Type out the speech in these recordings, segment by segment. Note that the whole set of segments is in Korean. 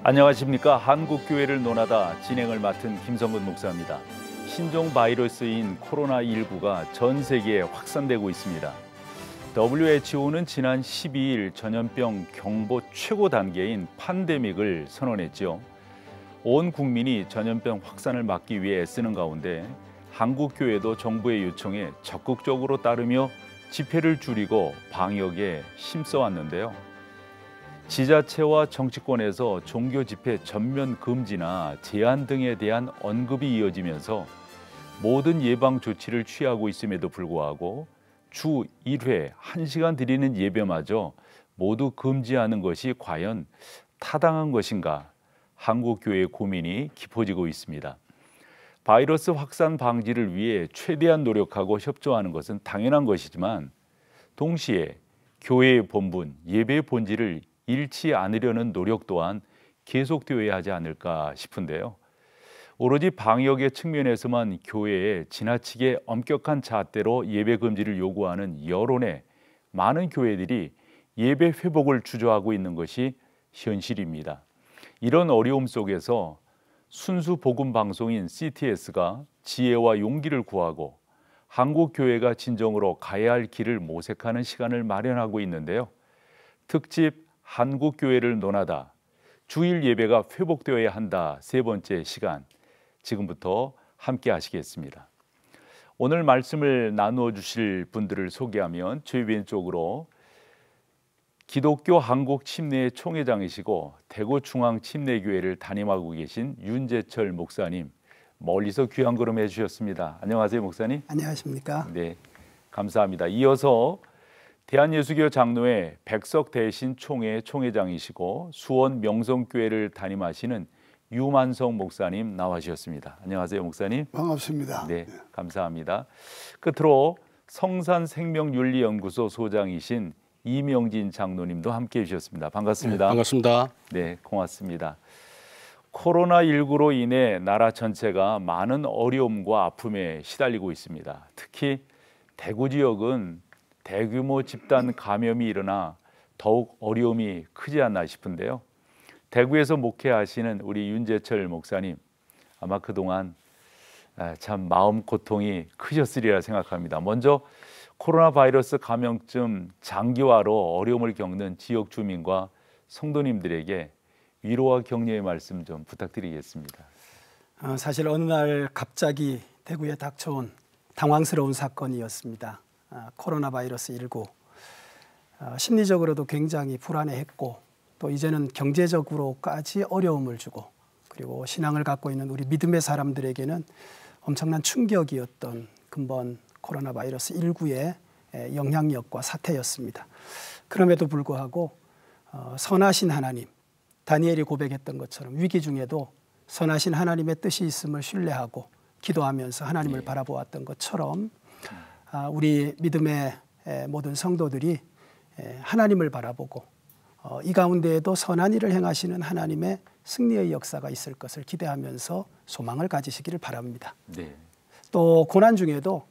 안녕하십니까. 한국교회를 논하다 진행을 맡은 김성근 목사입니다. 신종 바이러스인 코로나19가 전 세계에 확산되고 있습니다. WHO는 지난 12일 전염병 경보 최고 단계인 팬데믹을 선언했죠. 온 국민이 전염병 확산을 막기 위해 애쓰는 가운데 한국교회도 정부의 요청에 적극적으로 따르며 집회를 줄이고 방역에 힘써왔는데요. 지자체와 정치권에서 종교 집회 전면 금지나 제한 등에 대한 언급이 이어지면서 모든 예방 조치를 취하고 있음에도 불구하고 주 1회 1시간 드리는 예배마저 모두 금지하는 것이 과연 타당한 것인가? 한국교회의 고민이 깊어지고 있습니다. 바이러스 확산 방지를 위해 최대한 노력하고 협조하는 것은 당연한 것이지만 동시에 교회의 본분, 예배의 본질을 잃지 않으려는 노력 또한 계속되어야 하지 않을까 싶은데요. 오로지 방역의 측면에서만 교회에 지나치게 엄격한 잣대로 예배 금지를 요구하는 여론에 많은 교회들이 예배 회복을 주저하고 있는 것이 현실입니다. 이런 어려움 속에서 순수 복음 방송인 CTS가 지혜와 용기를 구하고 한국 교회가 진정으로 가야 할 길을 모색하는 시간을 마련하고 있는데요. 특집 한국 교회를 논하다 주일 예배가 회복되어야 한다 세 번째 시간 지금부터 함께 하시겠습니다. 오늘 말씀을 나누어 주실 분들을 소개하면 제 왼쪽으로 기독교 한국 침례 총회장이시고 대구 중앙 침례교회를 담임하고 계신 윤재철 목사님, 멀리서 귀한 걸음 해주셨습니다. 안녕하세요, 목사님. 안녕하십니까? 네, 감사합니다. 이어서 대한예수교 장로회 백석대신 총회 총회장이시고 수원 명성교회를 담임하시는 유만성 목사님 나와주셨습니다. 안녕하세요, 목사님. 반갑습니다. 네, 감사합니다. 끝으로 성산생명윤리연구소 소장이신 이명진 장로님도 함께해 주셨습니다. 반갑습니다. 네, 반갑습니다. 네, 고맙습니다. 코로나19로 인해 나라 전체가 많은 어려움과 아픔에 시달리고 있습니다. 특히 대구 지역은 대규모 집단 감염이 일어나 더욱 어려움이 크지 않나 싶은데요. 대구에서 목회하시는 우리 윤재철 목사님, 아마 그동안 참 마음 고통이 크셨으리라 생각합니다. 먼저 코로나 바이러스 감염증 장기화로 어려움을 겪는 지역 주민과 성도님들에게 위로와 격려의 말씀 좀 부탁드리겠습니다. 사실 어느 날 갑자기 대구에 닥쳐온 당황스러운 사건이었습니다. 코로나 바이러스 19. 심리적으로도 굉장히 불안해했고 또 이제는 경제적으로까지 어려움을 주고 그리고 신앙을 갖고 있는 우리 믿음의 사람들에게는 엄청난 충격이었던 근본 코로나 바이러스 19의 영향력과 사태였습니다. 그럼에도 불구하고 선하신 하나님, 다니엘이 고백했던 것처럼 위기 중에도 선하신 하나님의 뜻이 있음을 신뢰하고 기도하면서 하나님을 바라보았던 것처럼 우리 믿음의 모든 성도들이 하나님을 바라보고 이 가운데에도 선한 일을 행하시는 하나님의 승리의 역사가 있을 것을 기대하면서 소망을 가지시기를 바랍니다. 네. 또 고난 중에도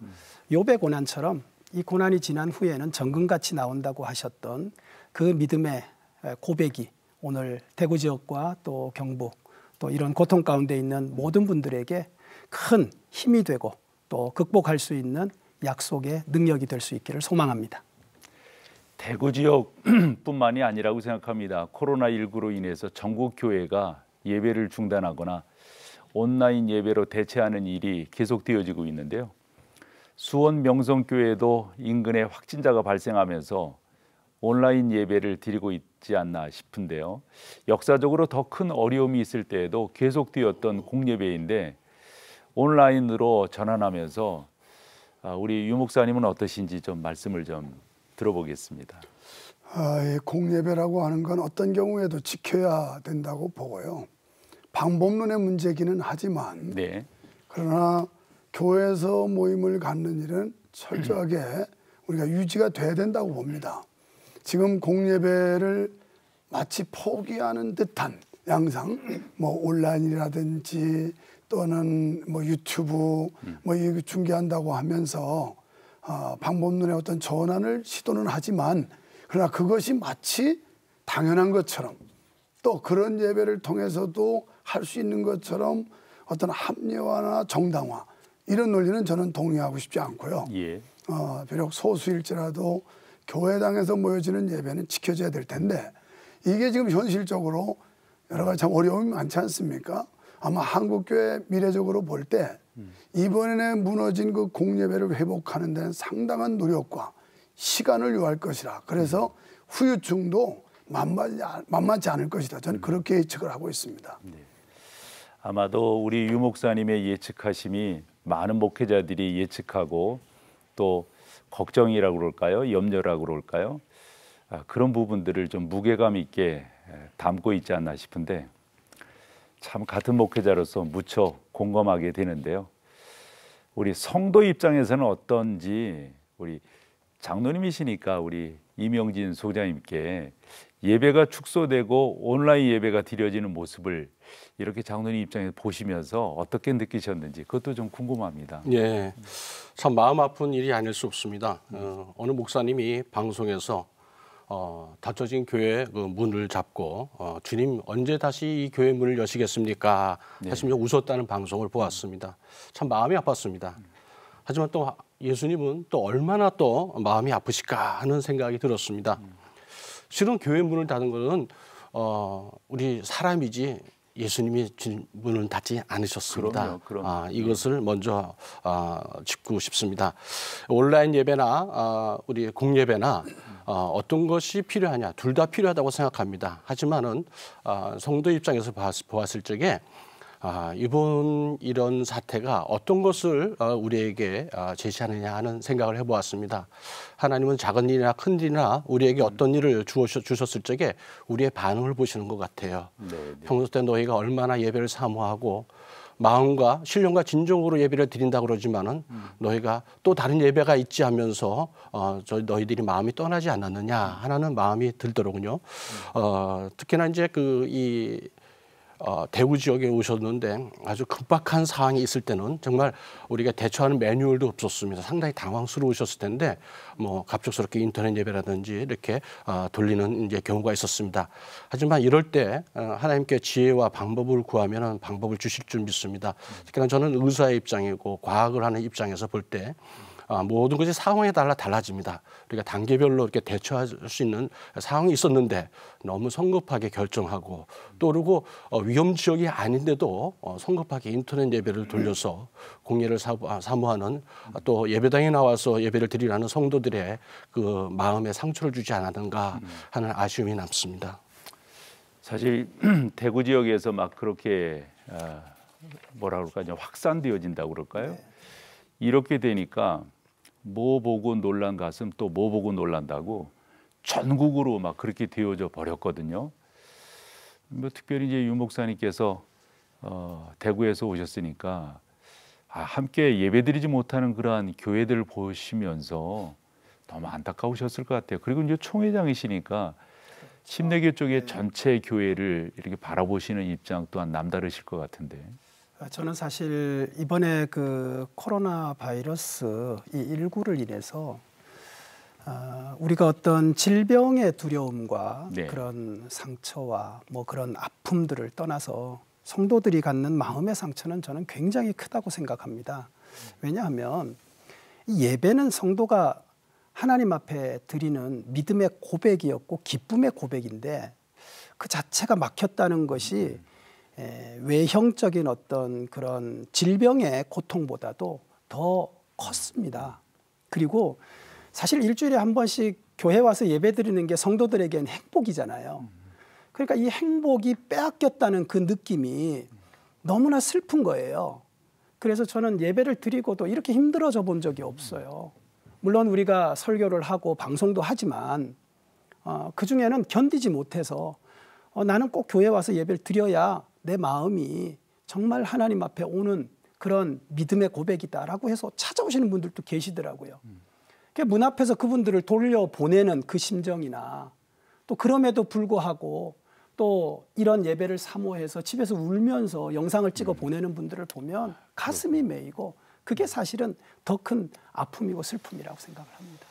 욥의 고난처럼 이 고난이 지난 후에는 정금같이 나온다고 하셨던 그 믿음의 고백이 오늘 대구 지역과 또 경북 또 이런 고통 가운데 있는 모든 분들에게 큰 힘이 되고 또 극복할 수 있는 약속의 능력이 될 수 있기를 소망합니다. 대구 지역뿐만이 아니라고 생각합니다. 코로나19로 인해서 전국 교회가 예배를 중단하거나 온라인 예배로 대체하는 일이 계속되어지고 있는데요. 수원 명성교회도 인근에 확진자가 발생하면서 온라인 예배를 드리고 있지 않나 싶은데요. 역사적으로 더 큰 어려움이 있을 때에도 계속되었던 공예배인데 온라인으로 전환하면서 우리 유 목사님은 어떠신지 좀 말씀을 좀 들어보겠습니다. 공예배라고 하는 건 어떤 경우에도 지켜야 된다고 보고요. 방법론의 문제기는 하지만 네. 그러나 교회에서 모임을 갖는 일은 철저하게 우리가 유지가 돼야 된다고 봅니다. 지금 공예배를 마치 포기하는 듯한 양상, 뭐 온라인이라든지 또는 뭐 유튜브 뭐 이거 중계한다고 하면서 방법론의 어떤 전환을 시도는 하지만 그러나 그것이 마치 당연한 것처럼 또 그런 예배를 통해서도 할 수 있는 것처럼 어떤 합리화나 정당화 이런 논리는 저는 동의하고 싶지 않고요. 예. 비록 소수일지라도 교회당에서 모여지는 예배는 지켜져야 될 텐데 이게 지금 현실적으로 여러 가지 참 어려움이 많지 않습니까? 아마 한국교회 미래적으로 볼 때 이번에 무너진 그 공예배를 회복하는 데는 상당한 노력과 시간을 요할 것이라. 그래서 후유증도 만만치 않을 것이다. 저는 그렇게 예측을 하고 있습니다. 네. 아마도 우리 유 목사님의 예측하심이 많은 목회자들이 예측하고 또 걱정이라고 그럴까요? 염려라고 그럴까요? 그런 부분들을 좀 무게감 있게 담고 있지 않나 싶은데 참 같은 목회자로서 무척 공감하게 되는데요. 우리 성도 입장에서는 어떤지 우리 장로님이시니까 우리 이명진 소장님께 예배가 축소되고 온라인 예배가 드려지는 모습을 이렇게 장로님 입장에서 보시면서 어떻게 느끼셨는지 그것도 좀 궁금합니다. 예, 참 마음 아픈 일이 아닐 수 없습니다. 어느 목사님이 방송에서 닫혀진 교회 그 문을 잡고 주님 언제 다시 이 교회 문을 여시겠습니까? 하시며 웃었다는 방송을 보았습니다. 참 마음이 아팠습니다. 하지만 또 예수님은 또 얼마나 또 마음이 아프실까 하는 생각이 들었습니다. 실은 교회 문을 닫은 것은 우리 사람이지 예수님이 문을 닫지 않으셨습니다. 그럼요. 이것을 먼저 짚고 싶습니다. 온라인 예배나 우리 공예배나 어떤 것이 필요하냐, 둘 다 필요하다고 생각합니다. 하지만은 성도 입장에서 보았을 적에 이번 이런 사태가 어떤 것을 우리에게 제시하느냐 하는 생각을 해보았습니다. 하나님은 작은 일이나 큰 일이나 우리에게 어떤 일을 주셨을 적에 우리의 반응을 보시는 것 같아요. 평소 때 너희가 얼마나 예배를 사모하고 마음과 신령과 진정으로 예배를 드린다고 그러지만은 너희가 또 다른 예배가 있지 하면서 너희들이 마음이 떠나지 않았느냐 하는 마음이 들더라고요. 특히나 이제 대구 지역에 오셨는데 아주 급박한 상황이 있을 때는 정말 우리가 대처하는 매뉴얼도 없었습니다. 상당히 당황스러우셨을 텐데 뭐 갑작스럽게 인터넷 예배라든지 이렇게 돌리는 이제 경우가 있었습니다. 하지만 이럴 때 하나님께 지혜와 방법을 구하면은 방법을 주실 줄 믿습니다. 특히나 저는 의사의 입장이고 과학을 하는 입장에서 볼 때 모든 것이 상황에 따라 달라집니다. 우리가 단계별로 이렇게 대처할 수 있는 상황이 있었는데 너무 성급하게 결정하고 또 그리고 위험 지역이 아닌데도 성급하게 인터넷 예배를 돌려서 공예를 사모하는 또 예배당에 나와서 예배를 드리라는 성도들의 그 마음에 상처를 주지 않았는가 하는 아쉬움이 남습니다. 사실 대구 지역에서 막 그렇게 뭐라 그럴까요? 확산되어진다고 그럴까요? 이렇게 되니까 뭐 보고 놀란 가슴 또 뭐 보고 놀란다고 전국으로 막 그렇게 되어져 버렸거든요. 뭐 특별히 이제 유 목사님께서 대구에서 오셨으니까 함께 예배드리지 못하는 그러한 교회들을 보시면서 너무 안타까우셨을 것 같아요. 그리고 이제 총회장이시니까 침례교 쪽의 전체 교회를 이렇게 바라보시는 입장 또한 남다르실 것 같은데. 저는 사실 이번에 그 코로나 바이러스 이 19를 인해서 우리가 어떤 질병의 두려움과 그런 상처와 뭐 그런 아픔들을 떠나서 성도들이 갖는 마음의 상처는 저는 굉장히 크다고 생각합니다. 왜냐하면 이 예배는 성도가 하나님 앞에 드리는 믿음의 고백이었고 기쁨의 고백인데 그 자체가 막혔다는 것이 외형적인 어떤 그런 질병의 고통보다도 더 컸습니다. 그리고 사실 일주일에 한 번씩 교회 와서 예배 드리는 게 성도들에겐 행복이잖아요. 그러니까 이 행복이 빼앗겼다는 그 느낌이 너무나 슬픈 거예요. 그래서 저는 예배를 드리고도 이렇게 힘들어져 본 적이 없어요. 물론 우리가 설교를 하고 방송도 하지만 그중에는 견디지 못해서 나는 꼭 교회 와서 예배를 드려야 내 마음이 정말 하나님 앞에 오는 그런 믿음의 고백이다라고 해서 찾아오시는 분들도 계시더라고요. 문 앞에서 그분들을 돌려보내는 그 심정이나 또 그럼에도 불구하고 또 이런 예배를 사모해서 집에서 울면서 영상을 찍어 보내는 분들을 보면 가슴이 메이고 그게 사실은 더 큰 아픔이고 슬픔이라고 생각을 합니다.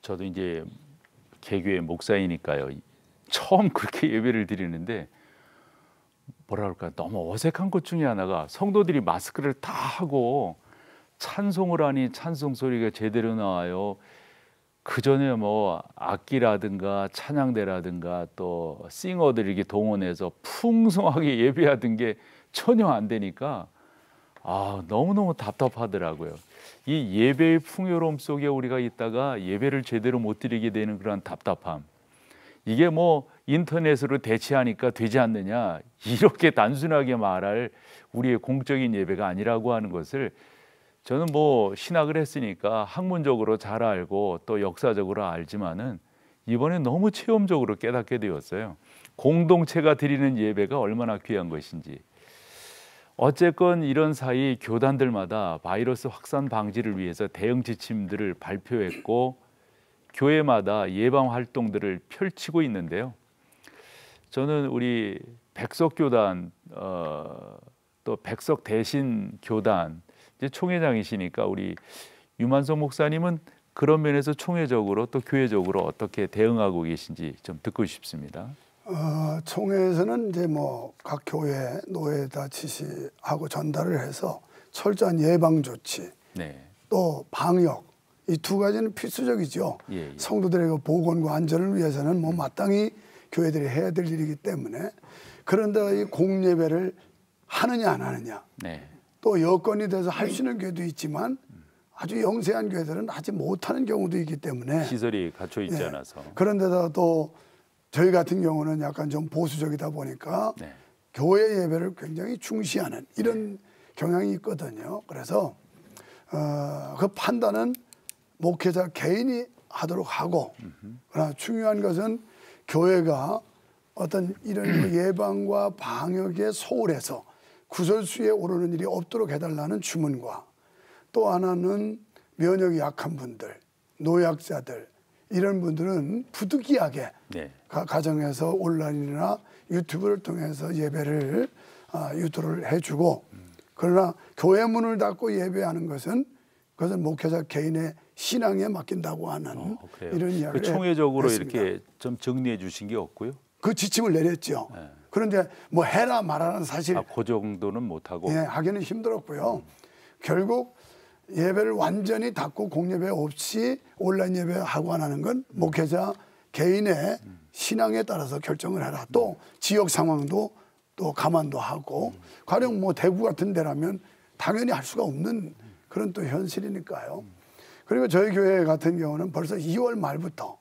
저도 이제 개교의 목사이니까요. 처음 그렇게 예배를 드리는데 뭐라 그럴까 너무 어색한 것 중에 하나가 성도들이 마스크를 다 하고 찬송을 하니 찬송 소리가 제대로 나와요. 그 전에 뭐 악기라든가 찬양대라든가 또 싱어들 이렇게 동원해서 풍성하게 예배하던 게 전혀 안 되니까 너무너무 답답하더라고요. 이 예배의 풍요로움 속에 우리가 있다가 예배를 제대로 못 드리게 되는 그런 답답함. 이게 뭐 인터넷으로 대체하니까 되지 않느냐 이렇게 단순하게 말할 우리의 공적인 예배가 아니라고 하는 것을 저는 뭐 신학을 했으니까 학문적으로 잘 알고 또 역사적으로 알지만은 이번에 너무 체험적으로 깨닫게 되었어요. 공동체가 드리는 예배가 얼마나 귀한 것인지. 어쨌건 이런 사이 교단들마다 바이러스 확산 방지를 위해서 대응 지침들을 발표했고 교회마다 예방 활동들을 펼치고 있는데요. 저는 우리 백석교단 또 백석대신교단 이제 총회장이시니까 우리 유만석 목사님은 그런 면에서 총회적으로 또 교회적으로 어떻게 대응하고 계신지 좀 듣고 싶습니다. 총회에서는 이제 뭐 각 교회 노회에다 지시하고 전달을 해서 철저한 예방 조치, 네. 또 방역 이 두 가지는 필수적이죠. 예. 성도들의 보건과 안전을 위해서는 뭐 마땅히 교회들이 해야 될 일이기 때문에 그런데 이 공예배를 하느냐 안 하느냐. 네. 또 여건이 돼서 할 수 있는 교회도 있지만 아주 영세한 교회들은 하지 못하는 경우도 있기 때문에 시설이 갖춰 있지 않아서. 그런데다 또 저희 같은 경우는 약간 좀 보수적이다 보니까 네. 교회 예배를 굉장히 중시하는 이런 경향이 있거든요. 그래서 그 판단은 목회자 개인이 하도록 하고 그러나 중요한 것은 교회가 어떤 이런 예방과 방역에 소홀해서 구설수에 오르는 일이 없도록 해달라는 주문과 또 하나는 면역이 약한 분들, 노약자들 이런 분들은 부득이하게 네. 가정에서 온라인이나 유튜브를 통해서 예배를 유도를 해주고 그러나 교회 문을 닫고 예배하는 것은 그것은 목회자 개인의 신앙에 맡긴다고 하는 이런 이야기를 그 총회적으로 했습니다. 이렇게 좀 정리해 주신 게 없고요. 그 지침을 내렸죠. 네. 그런데 뭐 해라 말하는 사실 그 정도는 못 하고. 하기는 힘들었고요. 결국 예배를 완전히 닫고 공예배 없이 온라인 예배하고 안 하는 건 목회자 개인의 신앙에 따라서 결정을 해라. 또 지역 상황도 또 감안도 하고 가령 뭐 대구 같은 데라면 당연히 할 수가 없는 그런 또 현실이니까요. 그리고 저희 교회 같은 경우는 벌써 2월 말부터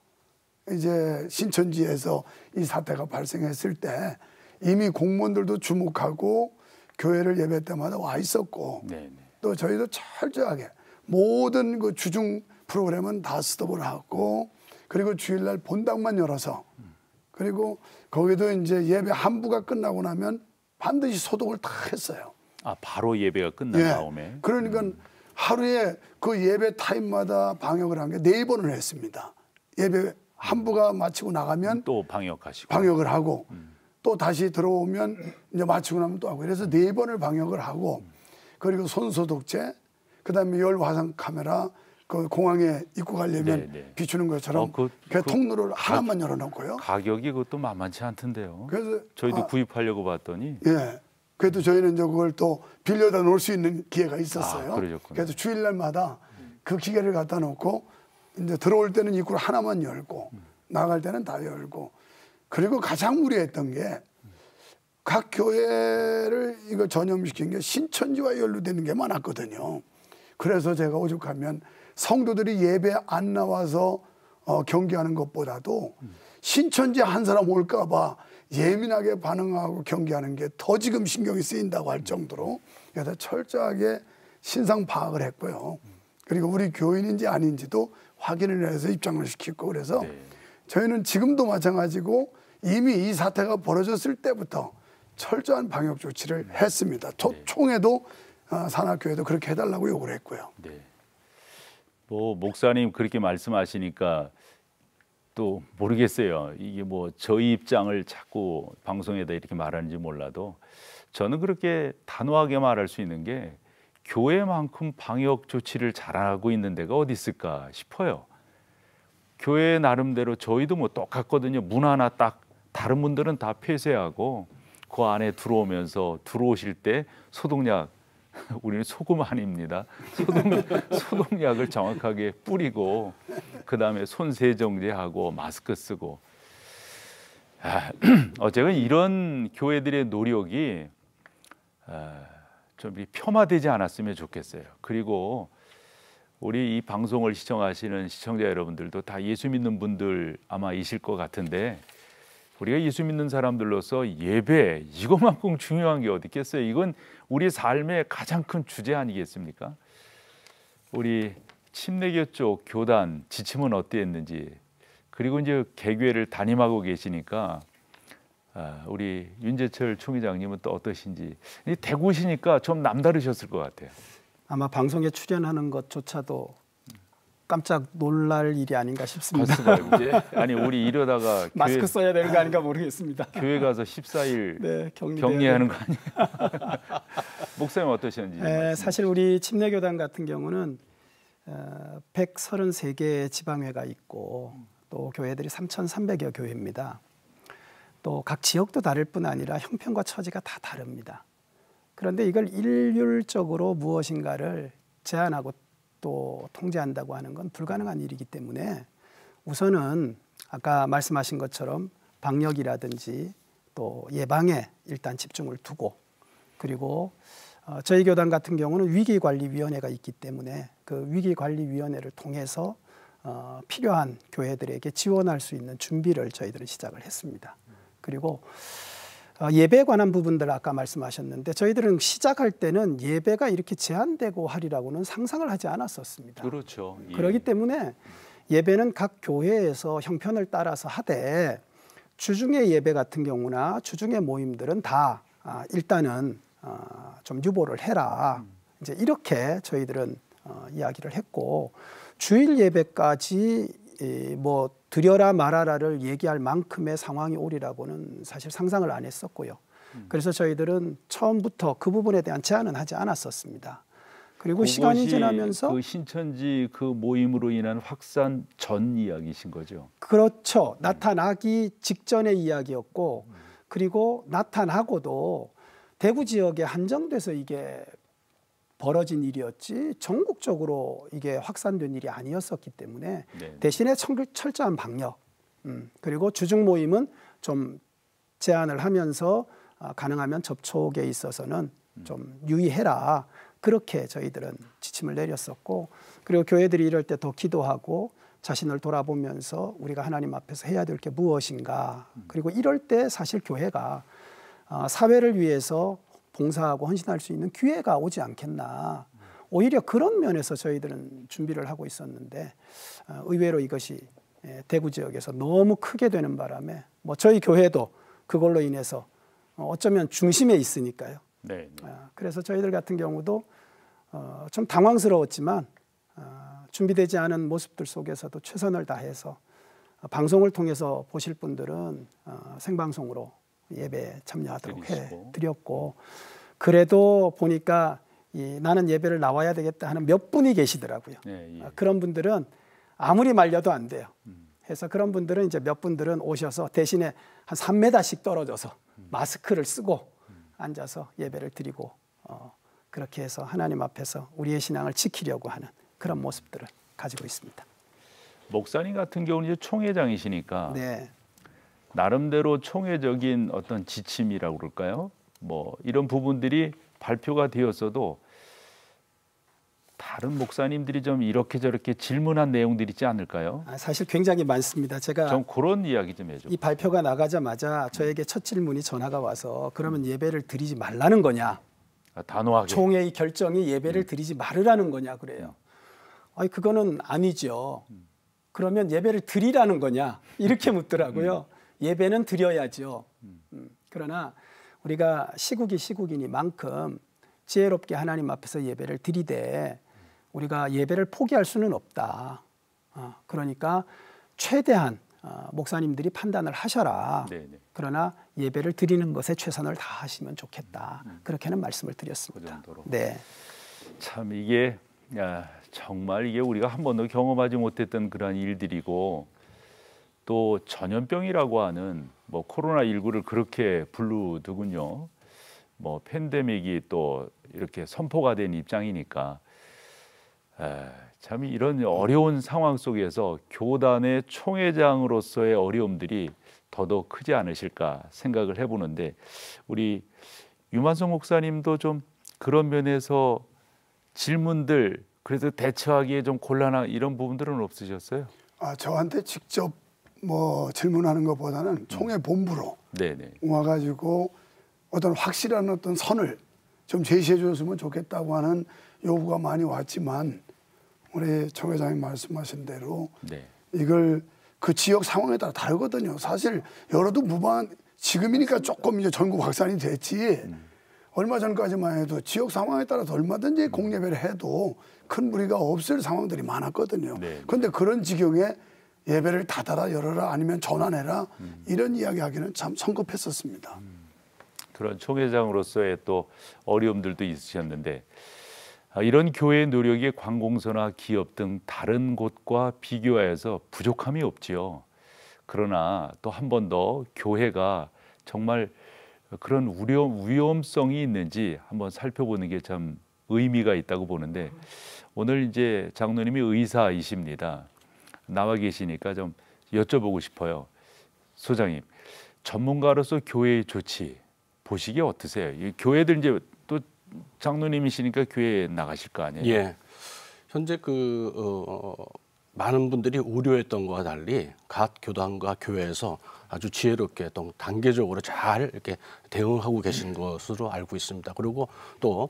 이제 신천지에서 이 사태가 발생했을 때 이미 공무원들도 주목하고 교회를 예배 때마다 와 있었고 네네. 또 저희도 철저하게 모든 그 주중 프로그램은 다 스톱을 하고 그리고 주일날 본당만 열어서 그리고 거기도 이제 예배 한부가 끝나고 나면 반드시 소독을 다 했어요. 바로 예배가 끝난 다음에. 그러니까 하루에 그 예배 타임마다 방역을 한 게 4번을 했습니다. 예배 한부가 마치고 나가면 또 방역하시고. 방역을 하고 또 다시 들어오면 이제 마치고 나면 또 하고 그래서 4번을 방역을 하고 그리고 손소독제 그다음에 열 화상 카메라 그 공항에 입고 가려면 비추는 것처럼 그 통로를 하나만 열어놓고요. 가격이 그것도 만만치 않던데요. 그래서 저희도 구입하려고 봤더니. 그래도 저희는 이제 그걸 또 빌려다 놓을 수 있는 기회가 있었어요. 그러셨구나. 그래서 주일날마다 그 기계를 갖다 놓고 이제 들어올 때는 입구를 하나만 열고 나갈 때는 다 열고 그리고 가장 무리했던 게 각 교회를 이거 전염시킨 게 신천지와 연루되는 게 많았거든요. 그래서 제가 오죽하면 성도들이 예배 안 나와서 경계하는 것보다도 신천지 한 사람 올까 봐 예민하게 반응하고 경계하는 게 더 지금 신경이 쓰인다고 할 정도로 그래서 철저하게 신상 파악을 했고요. 그리고 우리 교인인지 아닌지도 확인을 해서 입장을 시키고 그래서 저희는 지금도 마찬가지고 이미 이 사태가 벌어졌을 때부터 철저한 방역 조치를 했습니다. 총회도 산악교회도 그렇게 해달라고 요구를 했고요. 네. 뭐 목사님 그렇게 말씀하시니까 또 모르겠어요. 이게 뭐 저희 입장을 자꾸 방송에다 이렇게 말하는지 몰라도 저는 그렇게 단호하게 말할 수 있는 게 교회만큼 방역 조치를 잘하고 있는 데가 어디 있을까 싶어요. 교회 나름대로 저희도 뭐 똑같거든요. 문 하나 딱 다른 분들은 다 폐쇄하고 그 안에 들어오실 때 소독약, 우리는 소금 아닙니다. 소독약을 정확하게 뿌리고 그다음에 손 세정제하고 마스크 쓰고 어쨌든 이런 교회들의 노력이 좀 폄하되지 않았으면 좋겠어요. 그리고 우리 이 방송을 시청하시는 시청자 여러분들도 다 예수 믿는 분들 아마 이실 것 같은데 우리가 예수 믿는 사람들로서 예배 이것만큼 중요한 게 어디 있겠어요. 이건 우리 삶의 가장 큰 주제 아니겠습니까? 우리 침례교 쪽 교단 지침은 어땠는지 그리고 이제 개교회를 담임하고 계시니까 우리 윤재철 총회장님은 또 어떠신지 대구시니까 좀 남다르셨을 것 같아요. 아마 방송에 출연하는 것조차도 깜짝 놀랄 일이 아닌가 싶습니다. 아니 우리 이러다가 마스크 써야 되는 거 아닌가 모르겠습니다. 교회 가서 14일 네, 격리하는 거 아니에요? 목사님 어떠셨는지. 사실 우리 침례교단 같은 경우는 133개 지방회가 있고 또 교회들이 3,300여 교회입니다. 또 각 지역도 다를 뿐 아니라 형편과 처지가 다 다릅니다. 그런데 이걸 일률적으로 무엇인가를 제한하고 또 통제한다고 하는 건 불가능한 일이기 때문에 우선은 아까 말씀하신 것처럼 방역이라든지 또 예방에 일단 집중을 두고 그리고 저희 교단 같은 경우는 위기관리위원회가 있기 때문에 그 위기관리위원회를 통해서 필요한 교회들에게 지원할 수 있는 준비를 저희들은 시작을 했습니다. 그리고 예배에 관한 부분들 아까 말씀하셨는데 저희들은 시작할 때는 예배가 이렇게 제한되고 하리라고는 상상을 하지 않았었습니다. 그렇죠. 예. 그렇기 때문에 예배는 각 교회에서 형편을 따라서 하되 주중의 예배 같은 경우나 주중의 모임들은 다 일단은 좀 유보를 해라. 이제 이렇게 저희들은 이야기를 했고 주일 예배까지 뭐 드려라 말아라를 얘기할 만큼의 상황이 오리라고는 사실 상상을 안 했었고요. 그래서 저희들은 처음부터 그 부분에 대한 제한은 하지 않았었습니다. 그리고 시간이 지나면서 그 신천지 그 모임으로 인한 확산 전 이야기신 거죠. 그렇죠. 나타나기 직전의 이야기였고 그리고 나타나고도 대구 지역에 한정돼서 이게 벌어진 일이었지 전국적으로 이게 확산된 일이 아니었었기 때문에 네. 대신에 철저한 방역 그리고 주중 모임은 좀 제한을 하면서 가능하면 접촉에 있어서는 좀 유의해라. 그렇게 저희들은 지침을 내렸었고 그리고 교회들이 이럴 때 더 기도하고 자신을 돌아보면서 우리가 하나님 앞에서 해야 될 게 무엇인가. 그리고 이럴 때 사실 교회가 사회를 위해서 봉사하고 헌신할 수 있는 기회가 오지 않겠나. 오히려 그런 면에서 저희들은 준비를 하고 있었는데 의외로 이것이 대구 지역에서 너무 크게 되는 바람에 뭐 저희 교회도 그걸로 인해서 어쩌면 중심에 있으니까요. 네. 그래서 저희들 같은 경우도 좀 당황스러웠지만 준비되지 않은 모습들 속에서도 최선을 다해서 방송을 통해서 보실 분들은 생방송으로 예배에 참여하도록 해드렸고 그래도 보니까 나는 예배를 나와야 되겠다 하는 몇 분이 계시더라고요. 네, 예. 그런 분들은 아무리 말려도 안 돼요. 해서 그런 분들은 이제 몇 분들은 오셔서 대신에 한 3m씩 떨어져서 마스크를 쓰고 앉아서 예배를 드리고 그렇게 해서 하나님 앞에서 우리의 신앙을 지키려고 하는 그런 모습들을 가지고 있습니다. 목사님 같은 경우는 이제 총회장이시니까 네. 나름대로 총회적인 어떤 지침이라고 그럴까요? 뭐 이런 부분들이 발표가 되었어도 다른 목사님들이 좀 이렇게 저렇게 질문한 내용들이 있지 않을까요? 사실 굉장히 많습니다. 제가 좀 그런 이야기 좀 해줘. 이 발표가 나가자마자 저에게 첫 질문이 전화가 와서 그러면 예배를 드리지 말라는 거냐? 단호하게. 총회의 결정이 예배를 드리지 말으라는 거냐 그래요. 아니 그거는 아니죠. 그러면 예배를 드리라는 거냐? 이렇게 묻더라고요. 예배는 드려야죠. 그러나 우리가 시국이 시국이니만큼 지혜롭게 하나님 앞에서 예배를 드리되 우리가 예배를 포기할 수는 없다. 그러니까 최대한 목사님들이 판단을 하셔라. 네네. 그러나 예배를 드리는 것에 최선을 다하시면 좋겠다. 그렇게는 말씀을 그 드렸습니다. 정도로. 네. 참 이게 정말 이게 우리가 한 번도 경험하지 못했던 그런 일들이고 또 전염병이라고 하는 뭐 코로나19를 그렇게 부르더군요. 뭐 팬데믹이 또 이렇게 선포가 된 입장이니까 참 이런 어려운 상황 속에서 교단의 총회장으로서의 어려움들이 더더욱 크지 않으실까 생각을 해보는데 우리 유만성 목사님도 좀 그런 면에서 질문들 그래서 대처하기에 좀 곤란한 이런 부분들은 없으셨어요? 저한테 직접 뭐 질문하는 것보다는 총회 본부로 네네. 와가지고 어떤 확실한 어떤 선을 좀 제시해 줬으면 좋겠다고 하는 요구가 많이 왔지만 우리 청 회장님 말씀하신 대로 네. 이걸 그 지역 상황에 따라 다르거든요. 사실 열어도 무방 지금이니까 조금 이제 전국 확산이 됐지 얼마 전까지만 해도 지역 상황에 따라서 얼마든지 공예배를 해도 큰 무리가 없을 상황들이 많았거든요. 네. 그런데 그런 지경에 예배를 닫아라 열어라 아니면 전환해라 이런 이야기하기는 참 성급했었습니다. 그런 총회장으로서의 또 어려움들도 있으셨는데 이런 교회의 노력이 관공서나 기업 등 다른 곳과 비교하여서 부족함이 없지요. 그러나 또 한 번 더 교회가 정말 그런 위험성이 있는지 한번 살펴보는 게 참 의미가 있다고 보는데 오늘 이제 장로님이 의사이십니다. 나와 계시니까 좀 여쭤보고 싶어요. 소장님, 전문가로서 교회의 조치 보시기에 어떠세요? 이 교회들 이제 또 장로님이시니까 교회에 나가실 거 아니에요? 예. 현재 많은 분들이 우려했던 것과 달리 각 교단과 교회에서 아주 지혜롭게 또 단계적으로 잘 이렇게 대응하고 계신 것으로 알고 있습니다. 그리고 또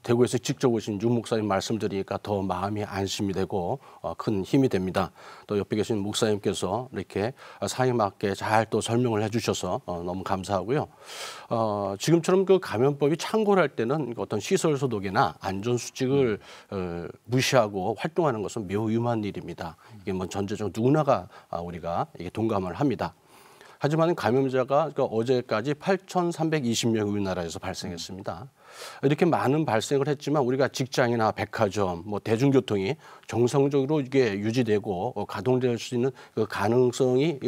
대구에서 직접 오신 윤 목사님 말씀드리니까 더 마음이 안심이 되고 큰 힘이 됩니다. 또 옆에 계신 목사님께서 이렇게 상황에 맞게 잘 또 설명을 해주셔서 너무 감사하고요. 지금처럼 그 감염법이 창궐할 때는 어떤 시설 소독이나 안전 수칙을 무시하고 활동하는 것은 매우 위험한 일입니다. 이게 뭐 전제적으로 누구나가 우리가 이게 동감을 합니다. 하지만 감염자가 어제까지 8,320명 우리나라에서 발생했습니다. 이렇게 많은 발생을 했지만 우리가 직장이나 백화점, 뭐 대중교통이 정상적으로 이게 유지되고 가동될 수 있는 그 가능성이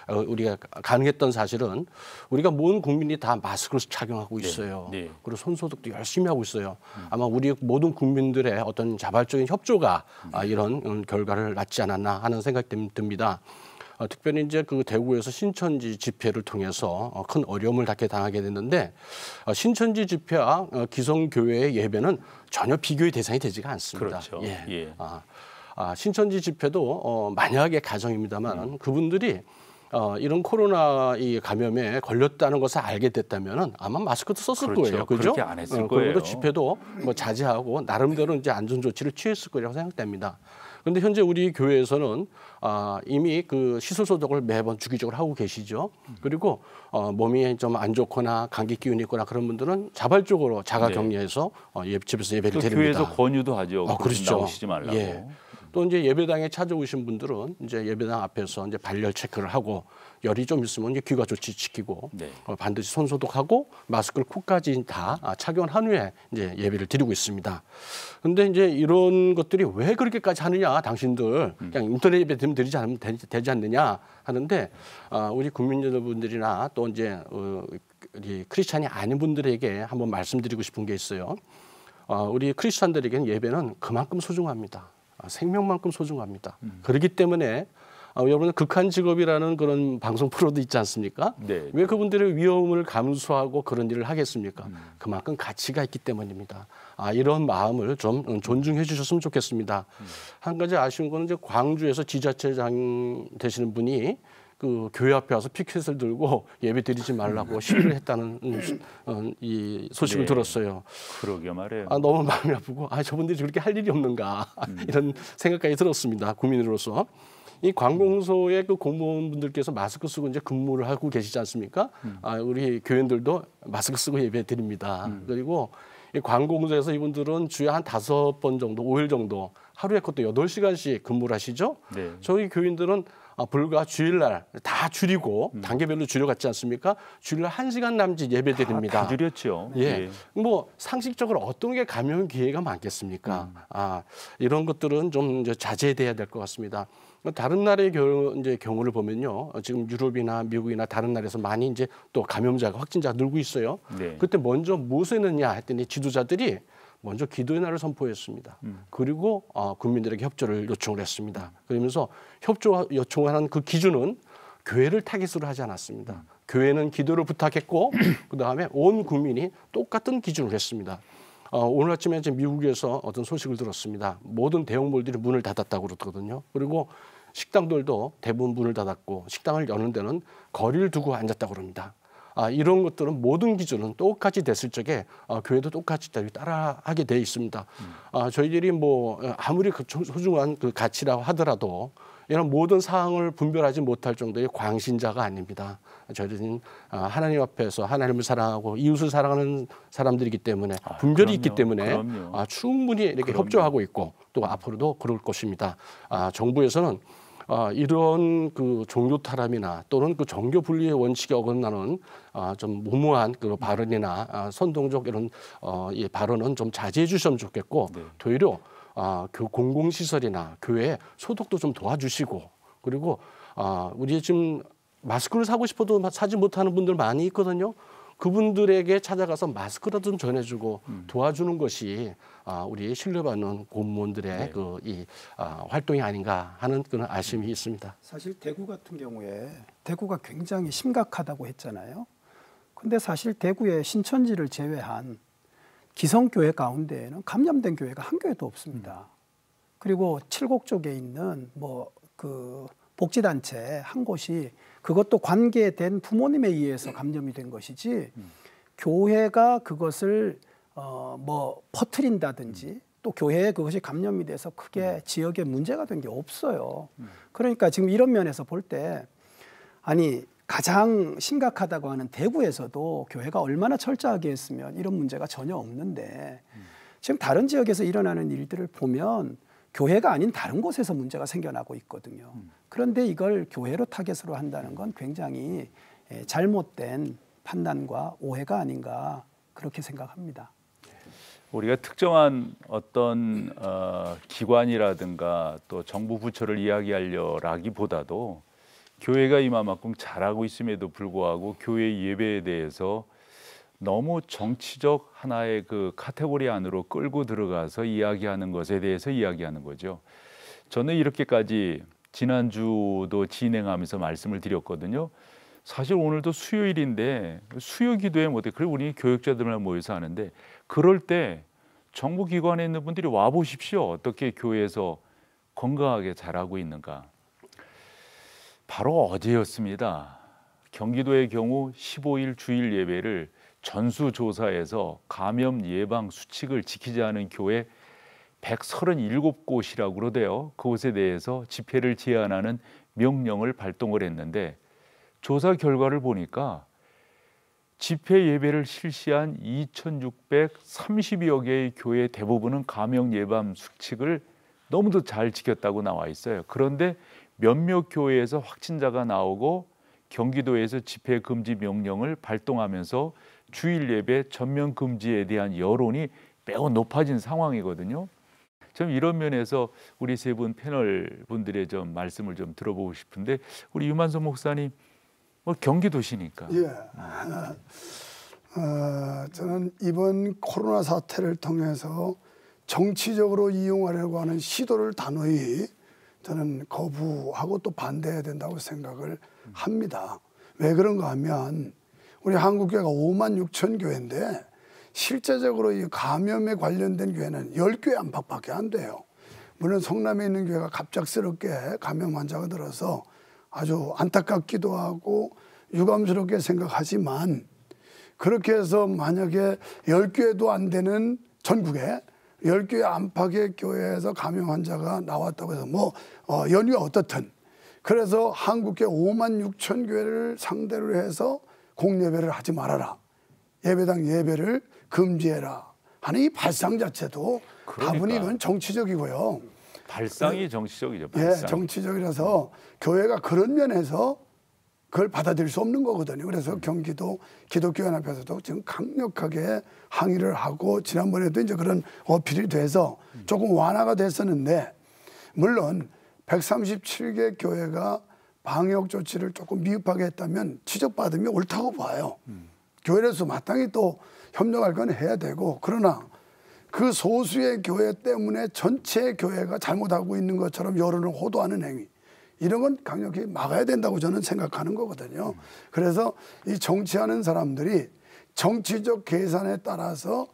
우리가 가능했던 사실은 우리가 모든 국민이 다 마스크를 착용하고 있어요. 네. 그리고 손소독도 열심히 하고 있어요. 아마 우리 모든 국민들의 어떤 자발적인 협조가 이런 결과를 낳지 않았나 하는 생각이 듭니다. 특별히 이제 그 대구에서 신천지 집회를 통해서 큰 어려움을 당하게 됐는데 신천지 집회와 기성교회의 예배는 전혀 비교의 대상이 되지가 않습니다. 그렇죠. 예. 예. 신천지 집회도 만약의 가정입니다만 그분들이 이런 코로나 이 감염에 걸렸다는 것을 알게 됐다면 아마 마스크도 썼을 그렇죠. 거예요. 그죠? 그렇게 안 했을 거예요. 그리고 집회도 뭐 자제하고 나름대로 이제 안전 조치를 취했을 거라고 생각됩니다. 그런데 현재 우리 교회에서는 이미 그 시설 소독을 매번 주기적으로 하고 계시죠. 그리고 몸이 좀 안 좋거나 감기 기운이 있거나 그런 분들은 자발적으로 자가 격리해서 집에서 예배를 드립니다. 교회에서 권유도 하죠. 그렇죠. 나오시지 말라고. 예. 또 이제 예배당에 찾아오신 분들은 이제 예배당 앞에서 이제 발열 체크를 하고 열이 좀 있으면 이제 귀가 조치 지키고 네. 반드시 손 소독하고 마스크를 코까지 다 착용한 후에 이제 예배를 드리고 있습니다. 그런데 이제 이런 것들이 왜 그렇게까지 하느냐, 당신들 그냥 인터넷 예배 드리지 않으면 되지 않느냐 하는데 우리 국민 여러분들이나 또 이제 우리 크리스찬이 아닌 분들에게 한번 말씀드리고 싶은 게 있어요. 우리 크리스찬들에게는 예배는 그만큼 소중합니다. 생명만큼 소중합니다. 그렇기 때문에 여러분 극한 직업이라는 그런 방송 프로도 있지 않습니까? 네. 왜 그분들의 위험을 감수하고 그런 일을 하겠습니까? 그만큼 가치가 있기 때문입니다. 이런 마음을 좀 존중해 주셨으면 좋겠습니다. 한 가지 아쉬운 거는 이제 광주에서 지자체장 되시는 분이 그 교회 앞에 와서 피켓을 들고 예배 드리지 말라고 시위를 했다는 이 소식을 네. 들었어요. 그러게 말이에요. 너무 마음이 아프고 저분들이 저렇게 할 일이 없는가 이런 생각까지 들었습니다. 국민으로서. 이 관공서의 그 공무원분들께서 마스크 쓰고 이제 근무를 하고 계시지 않습니까? 우리 교인들도 마스크 쓰고 예배 드립니다. 그리고 이 관공서에서 이분들은 주에 한 5번 정도, 5일 정도 하루에 그것도 8시간씩 근무를 하시죠. 네. 저희 교인들은 불과 주일날 다 줄이고 단계별로 줄여갔지 않습니까? 주일날 1시간 남짓 예배드립니다. 다 줄였죠. 예. 뭐 상식적으로 어떤 게 감염 기회가 많겠습니까? 이런 것들은 좀 이제 자제돼야 될 것 같습니다. 다른 나라의 경우를 보면요, 지금 유럽이나 미국이나 다른 나라에서 많이 이제 또 감염자가 확진자가 늘고 있어요. 네. 그때 먼저 무엇을 했느냐 했더니 지도자들이 먼저 기도의 날을 선포했습니다. 그리고 국민들에게 협조를 요청을 했습니다. 그러면서 협조 요청하는 그 기준은 교회를 타깃으로 하지 않았습니다. 교회는 기도를 부탁했고 그다음에 온 국민이 똑같은 기준을 했습니다. 오늘 아침에 이제 미국에서 어떤 소식을 들었습니다. 모든 대형몰들이 문을 닫았다고 그러거든요. 그리고 식당들도 대부분 문을 닫았고 식당을 여는 데는 거리를 두고 앉았다고 그럽니다. 이런 것들은 모든 기준은 똑같이 됐을 적에 교회도 똑같이 따라하게 돼 있습니다. 저희들이 뭐 아무리 소중한 그 가치라고 하더라도 이런 모든 사항을 분별하지 못할 정도의 광신자가 아닙니다. 저희들은 하나님 앞에서 하나님을 사랑하고 이웃을 사랑하는 사람들이기 때문에 분별이 있기 때문에 충분히 이렇게 협조하고 있고 또 앞으로도 그럴 것입니다. 정부에서는 이런 그 종교 탈압이나 또는 그 정교 분리의 원칙에 어긋나는 좀 무모한 그 발언이나 선동적 이런 이 발언은 좀 자제해 주시면 좋겠고 되려 공공시설이나 교회 소독도 좀 도와주시고 그리고 우리 지금 마스크를 사고 싶어도 사지 못하는 분들 많이 있거든요. 그분들에게 찾아가서 마스크라도 좀 전해주고 도와주는 것이 우리 신뢰받는 공무원들의 이 활동이 아닌가 하는 그런 아쉬움이 있습니다. 사실 대구 같은 경우에 대구가 굉장히 심각하다고 했잖아요. 근데 사실 대구의 신천지를 제외한 기성교회 가운데에는 감염된 교회가 한 교회도 없습니다. 그리고 칠곡 쪽에 있는 뭐 그 복지단체 한 곳이 그것도 관계된 부모님에 의해서 감염이 된 것이지 교회가 그것을 뭐 퍼뜨린다든지 또 교회에 그것이 감염이 돼서 크게 지역에 문제가 된 게 없어요. 그러니까 지금 이런 면에서 볼 때 아니 가장 심각하다고 하는 대구에서도 교회가 얼마나 철저하게 했으면 이런 문제가 전혀 없는데 지금 다른 지역에서 일어나는 일들을 보면 교회가 아닌 다른 곳에서 문제가 생겨나고 있거든요. 그런데 이걸 교회로 타겟으로 한다는 건 굉장히 잘못된 판단과 오해가 아닌가 그렇게 생각합니다. 우리가 특정한 어떤 기관이라든가 또 정부 부처를 이야기하려라기보다도 교회가 이만큼 잘하고 있음에도 불구하고 교회 예배에 대해서 너무 정치적 하나의 그 카테고리 안으로 끌고 들어가서 이야기하는 것에 대해서 이야기하는 거죠. 저는 이렇게까지 지난주도 진행하면서 말씀을 드렸거든요. 사실 오늘도 수요일인데 수요 기도에 못해. 그리고 우리 교육자들만 모여서 하는데 그럴 때 정부기관에 있는 분들이 와 보십시오. 어떻게 교회에서 건강하게 잘하고 있는가. 바로 어제였습니다. 경기도의 경우 15일 주일 예배를 전수조사에서 감염 예방 수칙을 지키지 않은 교회 137곳이라고 그러대요. 그곳에 대해서 집회를 제한하는 명령을 발동을 했는데 조사 결과를 보니까 집회 예배를 실시한 2,630여 개의 교회 대부분은 감염 예방 수칙을 너무도 잘 지켰다고 나와 있어요. 그런데 몇몇 교회에서 확진자가 나오고 경기도에서 집회 금지 명령을 발동하면서 주일 예배 전면 금지에 대한 여론이 매우 높아진 상황이거든요. 좀 이런 면에서 우리 세 분 패널 분들의 좀 말씀을 좀 들어보고 싶은데 우리 유만선 목사님 경기도시니까. 예. 저는 이번 코로나 사태를 통해서 정치적으로 이용하려고 하는 시도를 단호히 저는 거부하고 또 반대해야 된다고 생각을 합니다. 왜 그런가 하면 우리 한국교회가 5만 6천 교회인데 실제적으로 이 감염에 관련된 교회는 10교회 안팎밖에 안 돼요. 물론 성남에 있는 교회가 갑작스럽게 감염 환자가 늘어서 아주 안타깝기도 하고 유감스럽게 생각하지만 그렇게 해서 만약에 10교회도 안 되는 전국에 10교회 안팎의 교회에서 감염 환자가 나왔다고 해서 연유가 어떻든 그래서 한국교회 5만 6천 교회를 상대로 해서 공예배를 하지 말아라. 예배당 예배를 금지해라 하는 이 발상 자체도 다분히 이건 정치적이고요. 발상이 정치적이죠. 예, 발상. 정치적이라서 교회가 그런 면에서 그걸 받아들일 수 없는 거거든요. 그래서 경기도 기독교연합회에서도 지금 강력하게 항의를 하고 지난번에도 이제 그런 어필이 돼서 조금 완화가 됐었는데 물론 137개 교회가 방역 조치를 조금 미흡하게 했다면 지적받으면 옳다고 봐요. 교회에서 마땅히 또 협력할 건 해야 되고 그러나 그 소수의 교회 때문에 전체 교회가 잘못하고 있는 것처럼 여론을 호도하는 행위 이런 건 강력히 막아야 된다고 저는 생각하는 거거든요. 그래서 이 정치하는 사람들이 정치적 계산에 따라서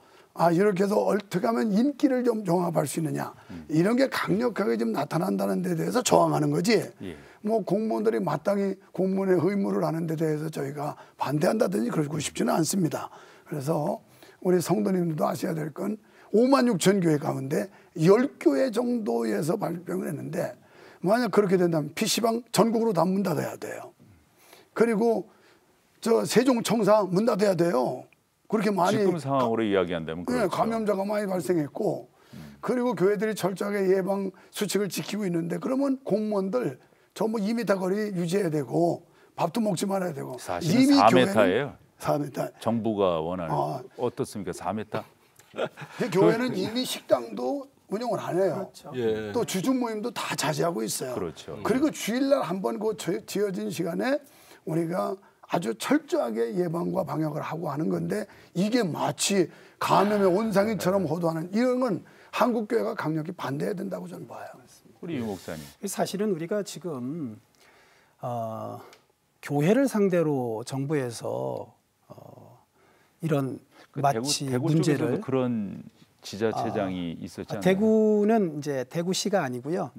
이렇게 해서 어떻게 하면 인기를 좀 종합할 수 있느냐 이런 게 강력하게 좀 나타난다는 데 대해서 저항하는 거지. 예. 뭐 공무원들이 마땅히 공무원의 의무를 하는 데 대해서 저희가 반대한다든지 그러고 싶지는 않습니다. 그래서 우리 성도님들도 아셔야 될 건 5만 6천 교회 가운데 10교회 정도에서 발병을 했는데 만약 그렇게 된다면 PC방 전국으로 다 문 닫아야 돼요. 그리고 저 세종청사 문 닫아야 돼요. 그렇게 많이 지금 상황으로 이야기한다면 그렇죠. 네, 감염자가 많이 발생했고 그리고 교회들이 철저하게 예방 수칙을 지키고 있는데 그러면 공무원들 전부 2m 거리 유지해야 되고 밥도 먹지 말아야 되고 사실은 4m예요. 4m. 정부가 원하는 어떻습니까? 4m? 교회는 이미 식당도 운영을 안 해요. 그렇죠. 예. 또 주중 모임도 다 자제하고 있어요. 그렇죠. 그리고 주일날 한번 그 지어진 시간에 우리가 아주 철저하게 예방과 방역을 하고 하는 건데 이게 마치 감염의 온상인처럼 호도하는 이런 건 한국 교회가 강력히 반대해야 된다고 저는 봐요. 우리 유 목사님. 사실은 우리가 지금 교회를 상대로 정부에서 이런 마치 대구 문제를 쪽에서도 그런 지자체장이 있었지 않나요? 대구는 이제 대구시가 아니고요.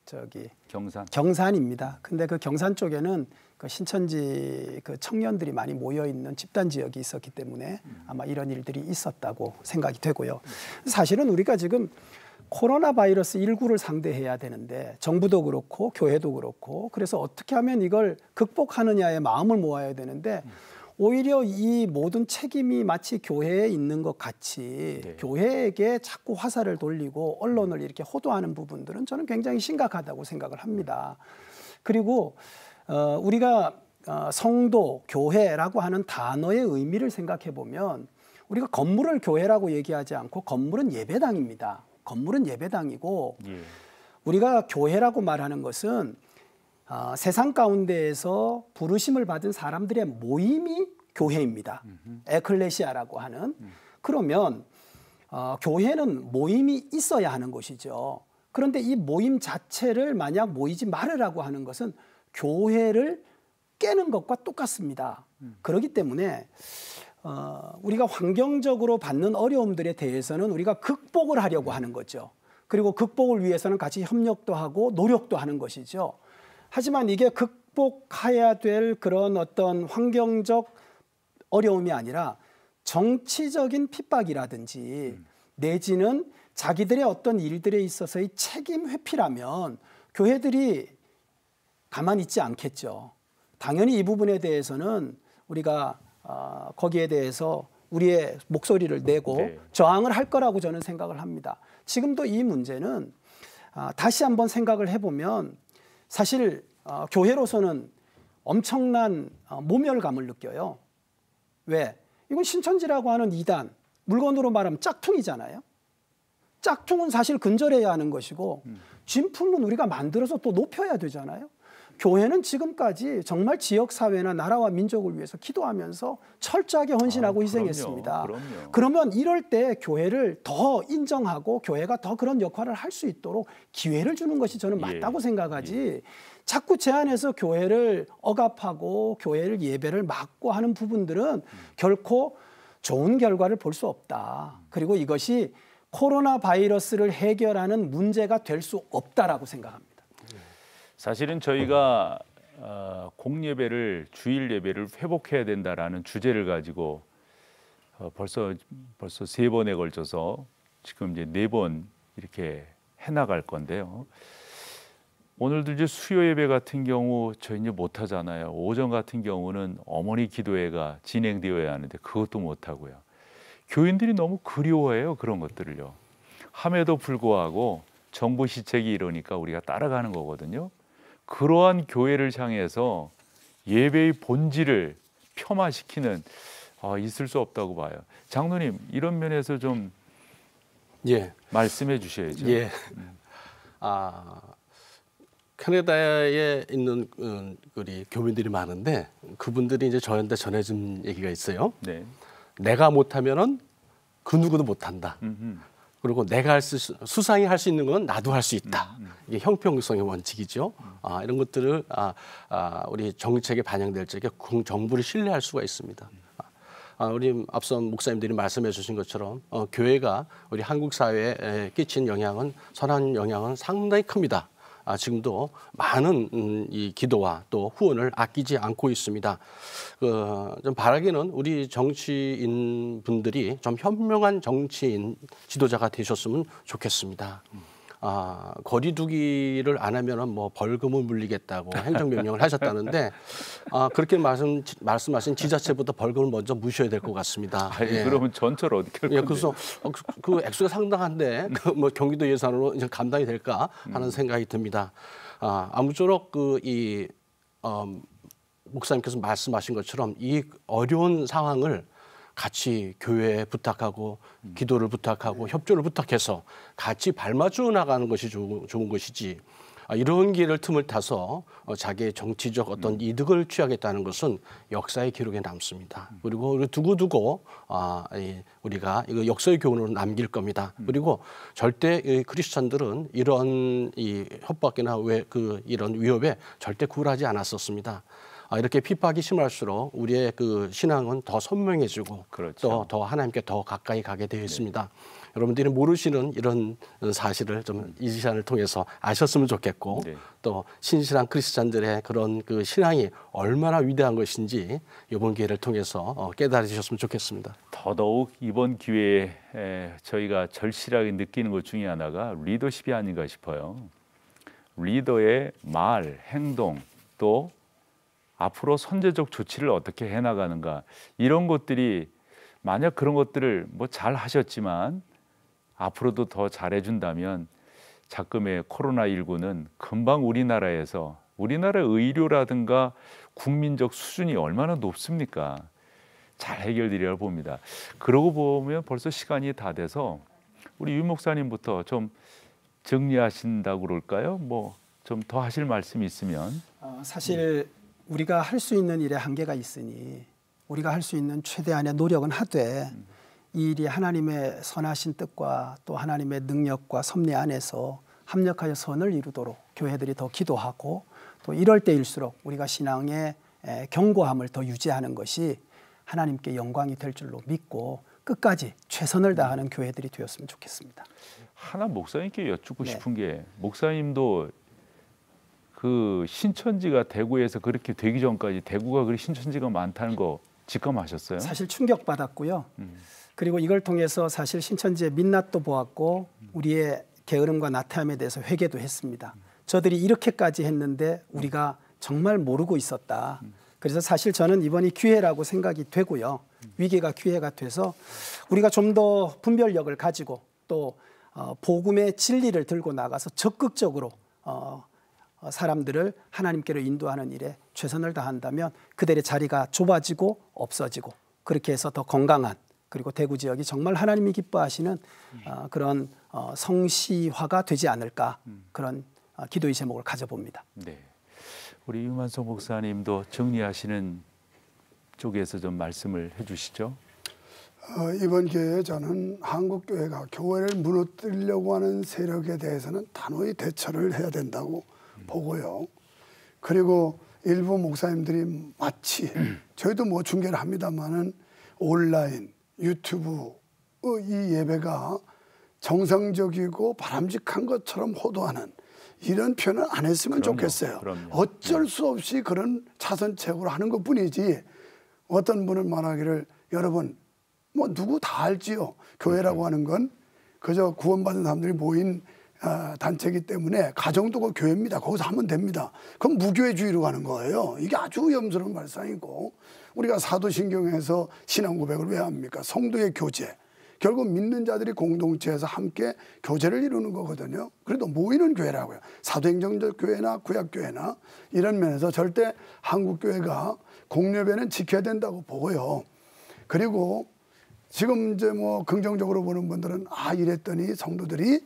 저기 경산. 경산입니다. 근데 그 경산 쪽에는 그 신천지 그 청년들이 많이 모여 있는 집단 지역이 있었기 때문에 아마 이런 일들이 있었다고 생각이 되고요. 사실은 우리가 지금 코로나 바이러스 19를 상대해야 되는데 정부도 그렇고 교회도 그렇고 그래서 어떻게 하면 이걸 극복하느냐에 마음을 모아야 되는데 오히려 이 모든 책임이 마치 교회에 있는 것 같이 네. 교회에게 자꾸 화살을 돌리고 언론을 이렇게 호도하는 부분들은 저는 굉장히 심각하다고 생각을 합니다. 그리고 우리가 성도, 교회라고 하는 단어의 의미를 생각해 보면 우리가 건물을 교회라고 얘기하지 않고 건물은 예배당입니다. 건물은 예배당이고 예. 우리가 교회라고 말하는 것은 세상 가운데에서 부르심을 받은 사람들의 모임이 교회입니다. 에클레시아라고 하는. 그러면 교회는 모임이 있어야 하는 것이죠. 그런데 이 모임 자체를 만약 모이지 말으라고 하는 것은 교회를 깨는 것과 똑같습니다. 그렇기 때문에 우리가 환경적으로 받는 어려움들에 대해서는 우리가 극복을 하려고 하는 거죠. 그리고 극복을 위해서는 같이 협력도 하고 노력도 하는 것이죠. 하지만 이게 극복해야 될 그런 어떤 환경적 어려움이 아니라 정치적인 핍박이라든지 내지는 자기들의 어떤 일들에 있어서의 책임 회피라면 교회들이 가만히 있지 않겠죠. 당연히 이 부분에 대해서는 우리가 거기에 대해서 우리의 목소리를 내고 네. 저항을 할 거라고 저는 생각을 합니다. 지금도 이 문제는 다시 한번 생각을 해보면 사실 교회로서는 엄청난 모멸감을 느껴요. 왜? 이건 신천지라고 하는 이단, 물건으로 말하면 짝퉁이잖아요. 짝퉁은 사실 근절해야 하는 것이고 진품은 우리가 만들어서 또 높여야 되잖아요. 교회는 지금까지 정말 지역사회나 나라와 민족을 위해서 기도하면서 철저하게 헌신하고 희생했습니다. 그럼요. 그러면 이럴 때 교회를 더 인정하고 교회가 더 그런 역할을 할 수 있도록 기회를 주는 것이 저는 맞다고 생각하지 자꾸 제안해서 교회를 억압하고 교회를 예배를 막고 하는 부분들은 결코 좋은 결과를 볼 수 없다. 그리고 이것이 코로나 바이러스를 해결하는 문제가 될 수 없다라고 생각합니다. 사실은 저희가 공예배를 주일 예배를 회복해야 된다라는 주제를 가지고 벌써 3번에 걸쳐서 지금 이제 4번 이렇게 해나갈 건데요. 오늘도 이제 수요 예배 같은 경우 저희 이제 못 하잖아요. 오전 같은 경우는 어머니 기도회가 진행되어야 하는데 그것도 못 하고요. 교인들이 너무 그리워해요. 그런 것들을요. 함에도 불구하고 정부 시책이 이러니까 우리가 따라가는 거거든요. 그러한 교회를 향해서 예배의 본질을 폄하시키는 있을 수 없다고 봐요. 장로님, 이런 면에서 좀 예. 말씀해 주셔야죠. 예. 캐나다에 있는 우리 교민들이 많은데 그분들이 이제 저한테 전해준 얘기가 있어요. 네. 내가 못하면은 그 누구도 못한다. 그리고 내가 수상이 할 수 있는 건 나도 할 수 있다. 이게 형평성의 원칙이죠. 이런 것들을 우리 정책에 반영될 적에 정부를 신뢰할 수가 있습니다. 우리 앞선 목사님들이 말씀해 주신 것처럼 교회가 우리 한국 사회에 끼친 영향은 선한 영향은 상당히 큽니다. 지금도 많은 이 기도와 또 후원을 아끼지 않고 있습니다. 좀 바라기는 우리 정치인 분들이 좀 현명한 정치인 지도자가 되셨으면 좋겠습니다. 거리두기를 안 하면은 뭐 벌금을 물리겠다고 행정명령을 하셨다는데 그렇게 말씀하신 지자체부터 벌금을 먼저 무셔야 될 것 같습니다. 아니, 그러면 전철 어떻게 할 건데? 그래서 그 액수가 상당한데 뭐 경기도 예산으로 이제 감당이 될까 하는 생각이 듭니다. 아무쪼록 목사님께서 말씀하신 것처럼 이 어려운 상황을 같이 교회에 부탁하고 기도를 부탁하고 협조를 부탁해서 같이 발맞추어 나가는 것이 좋은 것이지 이런 길을 틈을 타서 자기의 정치적 어떤 이득을 취하겠다는 것은 역사의 기록에 남습니다. 그리고 두고두고 우리가 이거 역사의 교훈으로 남길 겁니다. 그리고 절대 크리스천들은 이런 이 협박이나 이런 위협에 절대 굴하지 않았었습니다. 이렇게 핍박이 심할수록 우리의 그 신앙은 더 선명해지고 그렇죠. 또 더 하나님께 더 가까이 가게 되어 있습니다. 여러분들이 모르시는 이런 사실을 좀 이 시간을 통해서 아셨으면 좋겠고 또 신실한 크리스찬들의 그런 그 신앙이 얼마나 위대한 것인지 이번 기회를 통해서 깨달으셨으면 좋겠습니다. 더더욱 이번 기회에 저희가 절실하게 느끼는 것 중에 하나가 리더십이 아닌가 싶어요. 리더의 말, 행동 또 앞으로 선제적 조치를 어떻게 해나가는가 이런 것들이 만약 그런 것들을 뭐 잘 하셨지만 앞으로도 더 잘해준다면 작금의 코로나19는 금방 우리나라의 의료라든가 국민적 수준이 얼마나 높습니까? 잘 해결되리라 봅니다. 그러고 보면 벌써 시간이 다 돼서 우리 유 목사님부터 좀 정리하신다고 그럴까요? 뭐 좀 더 하실 말씀이 있으면. 사실 우리가 할 수 있는 일에 한계가 있으니 우리가 할 수 있는 최대한의 노력은 하되 이 일이 하나님의 선하신 뜻과 또 하나님의 능력과 섭리 안에서 합력하여 선을 이루도록 교회들이 더 기도하고 또 이럴 때일수록 우리가 신앙의 견고함을 더 유지하는 것이 하나님께 영광이 될 줄로 믿고 끝까지 최선을 다하는 교회들이 되었으면 좋겠습니다. 하나 목사님께 여쭙고 싶은 게 목사님도 그 신천지가 대구에서 그렇게 되기 전까지 대구가 그렇게 신천지가 많다는 거 직감하셨어요? 사실 충격받았고요. 그리고 이걸 통해서 사실 신천지의 민낯도 보았고 우리의 게으름과 나태함에 대해서 회개도 했습니다. 저들이 이렇게까지 했는데 우리가 정말 모르고 있었다. 그래서 사실 저는 이번이 기회라고 생각이 되고요. 위기가 기회가 돼서 우리가 좀 더 분별력을 가지고 또 복음의 진리를 들고 나가서 적극적으로 사람들을 하나님께로 인도하는 일에 최선을 다한다면 그들의 자리가 좁아지고 없어지고 그렇게 해서 더 건강한 그리고 대구 지역이 정말 하나님이 기뻐하시는 그런 성시화가 되지 않을까 그런 기도의 제목을 가져봅니다. 네, 우리 유만성 목사님도 정리하시는 쪽에서 좀 말씀을 해주시죠. 이번 기회에 저는 한국교회가 교회를 무너뜨리려고 하는 세력에 대해서는 단호히 대처를 해야 된다고 보고요. 그리고 일부 목사님들이 마치 저희도 뭐 중계를 합니다만은 온라인, 유튜브 이 예배가 정상적이고 바람직한 것처럼 호도하는 이런 표현은 안 했으면 좋겠어요. 어쩔 수 없이 그런 차선책으로 하는 것뿐이지 어떤 분은 말하기를 여러분 뭐 누구 다 알지요. 교회라고 하는 건 그저 구원받은 사람들이 모인 단체이기 때문에 가정도 그 교회입니다. 거기서 하면 됩니다. 그럼 무교회주의로 가는 거예요. 이게 아주 위험스러운 발상이고 우리가 사도신경에서 신앙 고백을 왜 합니까? 성도의 교제, 결국 믿는 자들이 공동체에서 함께 교제를 이루는 거거든요. 그래도 모이는 교회라고요. 사도행전적 교회나 구약교회나 이런 면에서 절대 한국교회가 공예배는 지켜야 된다고 보고요. 그리고 지금 이제 뭐 긍정적으로 보는 분들은 이랬더니 성도들이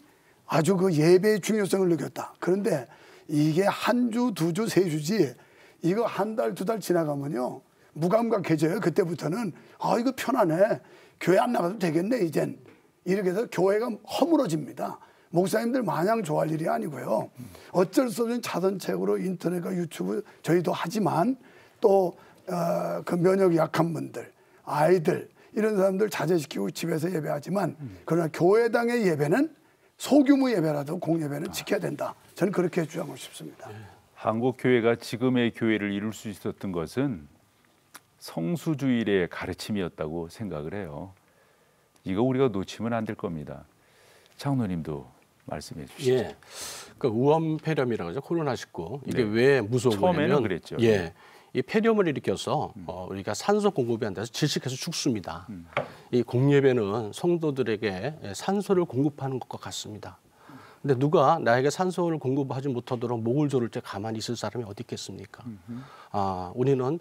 아주 그 예배의 중요성을 느꼈다. 그런데 이게 한 주, 두 주, 세 주지 이거 한 달, 두 달 지나가면요. 무감각해져요. 그때부터는 이거 편하네. 교회 안 나가도 되겠네 이젠. 이렇게 해서 교회가 허물어집니다. 목사님들 마냥 좋아할 일이 아니고요. 어쩔 수 없는 자선책으로 인터넷과 유튜브 저희도 하지만 또 그 면역이 약한 분들, 아이들 이런 사람들 자제시키고 집에서 예배하지만 그러나 교회당의 예배는 소규모 예배라도 공예배는 지켜야 된다. 저는 그렇게 주장하고 싶습니다. 한국 교회가 지금의 교회를 이룰 수 있었던 것은 성수주일의 가르침이었다고 생각을 해요. 이거 우리가 놓치면 안 될 겁니다. 장로님도 말씀해 주시죠. 예, 그 우엄폐렴이라고 하죠. 코로나19 이게 네. 왜 무서운 처음에는 거냐면 그랬죠. 예, 이 폐렴을 일으켜서 우리가 산소 공급이 안 돼서 질식해서 죽습니다. 이 공예배는 성도들에게 산소를 공급하는 것과 같습니다. 근데 누가 나에게 산소를 공급하지 못하도록 목을 조를 때 가만히 있을 사람이 어디 있겠습니까? 우리는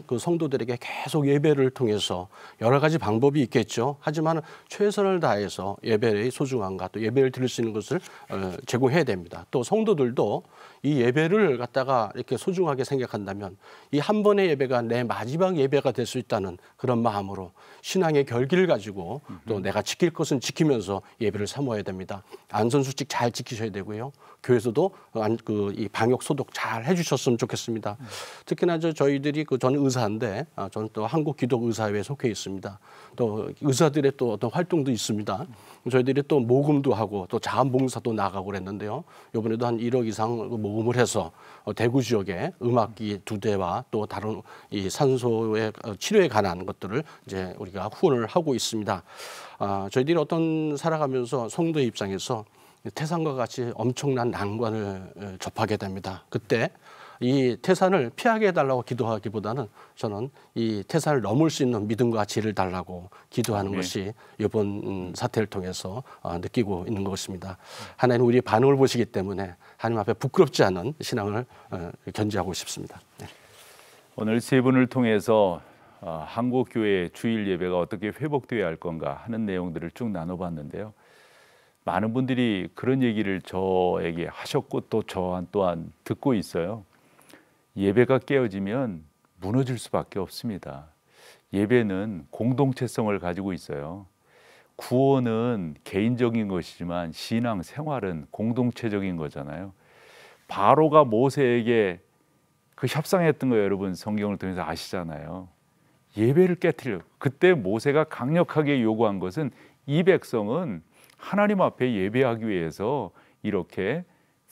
그 성도들에게 계속 예배를 통해서 여러 가지 방법이 있겠죠. 하지만 최선을 다해서 예배의 소중함과 또 예배를 드릴 수 있는 것을 제공해야 됩니다. 또 성도들도 이 예배를 갖다가 이렇게 소중하게 생각한다면 이 한 번의 예배가 내 마지막 예배가 될 수 있다는 그런 마음으로 신앙의 결기를 가지고 또 내가 지킬 것은 지키면서 예배를 사모해야 됩니다. 안전수칙 잘 지키셔야 되고요. 교회에서도 이 방역 소독 잘 해주셨으면 좋겠습니다. 특히나 저희들이 저는 의사인데 저는 또 한국기독의사회에 속해 있습니다. 또 의사들의 또 어떤 활동도 있습니다. 저희들이 또 모금도 하고 또 자원봉사도 나가고 그랬는데요. 이번에도 한 1억 이상 모금을 해서 대구 지역에 음악기 2대와 또 다른 이 산소의 치료에 관한 것들을 이제 우리가 후원을 하고 있습니다. 저희들이 살아가면서 성도의 입장에서 태산과 같이 엄청난 난관을 접하게 됩니다. 그때 이 태산을 피하게 해달라고 기도하기보다는 저는 이 태산을 넘을 수 있는 믿음과 지혜를 달라고 기도하는 것이 이번 사태를 통해서 느끼고 있는 것입니다. 하나님 우리의 반응을 보시기 때문에 하나님 앞에 부끄럽지 않은 신앙을 견지하고 싶습니다. 네. 오늘 세 분을 통해서 한국 교회의 주일 예배가 어떻게 회복되어야 할 건가 하는 내용들을 쭉 나눠봤는데요. 많은 분들이 그런 얘기를 저에게 하셨고 또 저 또한 듣고 있어요. 예배가 깨어지면 무너질 수밖에 없습니다. 예배는 공동체성을 가지고 있어요. 구원은 개인적인 것이지만 신앙 생활은 공동체적인 거잖아요. 바로가 모세에게 그 협상했던 거 여러분 성경을 통해서 아시잖아요. 예배를 깨뜨려. 그때 모세가 강력하게 요구한 것은 이 백성은 하나님 앞에 예배하기 위해서 이렇게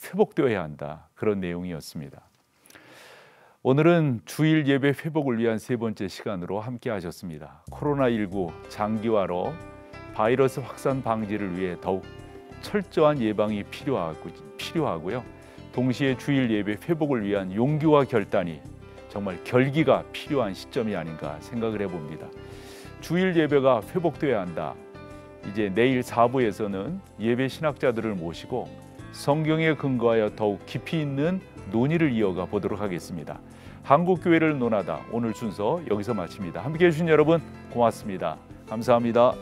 회복되어야 한다. 그런 내용이었습니다. 오늘은 주일 예배 회복을 위한 세 번째 시간으로 함께 하셨습니다. 코로나19 장기화로 바이러스 확산 방지를 위해 더욱 철저한 예방이 필요하고요. 동시에 주일 예배 회복을 위한 용기와 결단이 정말 결기가 필요한 시점이 아닌가 생각을 해봅니다. 주일 예배가 회복되어야 한다. 이제 내일 4부에서는 예배 신학자들을 모시고 성경에 근거하여 더욱 깊이 있는 논의를 이어가 보도록 하겠습니다. 한국교회를 논하다 오늘 순서 여기서 마칩니다. 함께해 주신 여러분 고맙습니다. 감사합니다.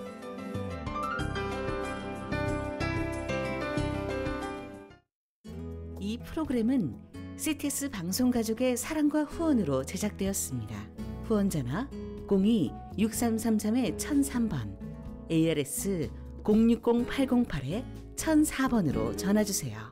이 프로그램은 CTS 방송가족의 사랑과 후원으로 제작되었습니다. 후원전화 02-6333-1003번 ARS 060-808-1004번으로 전화주세요.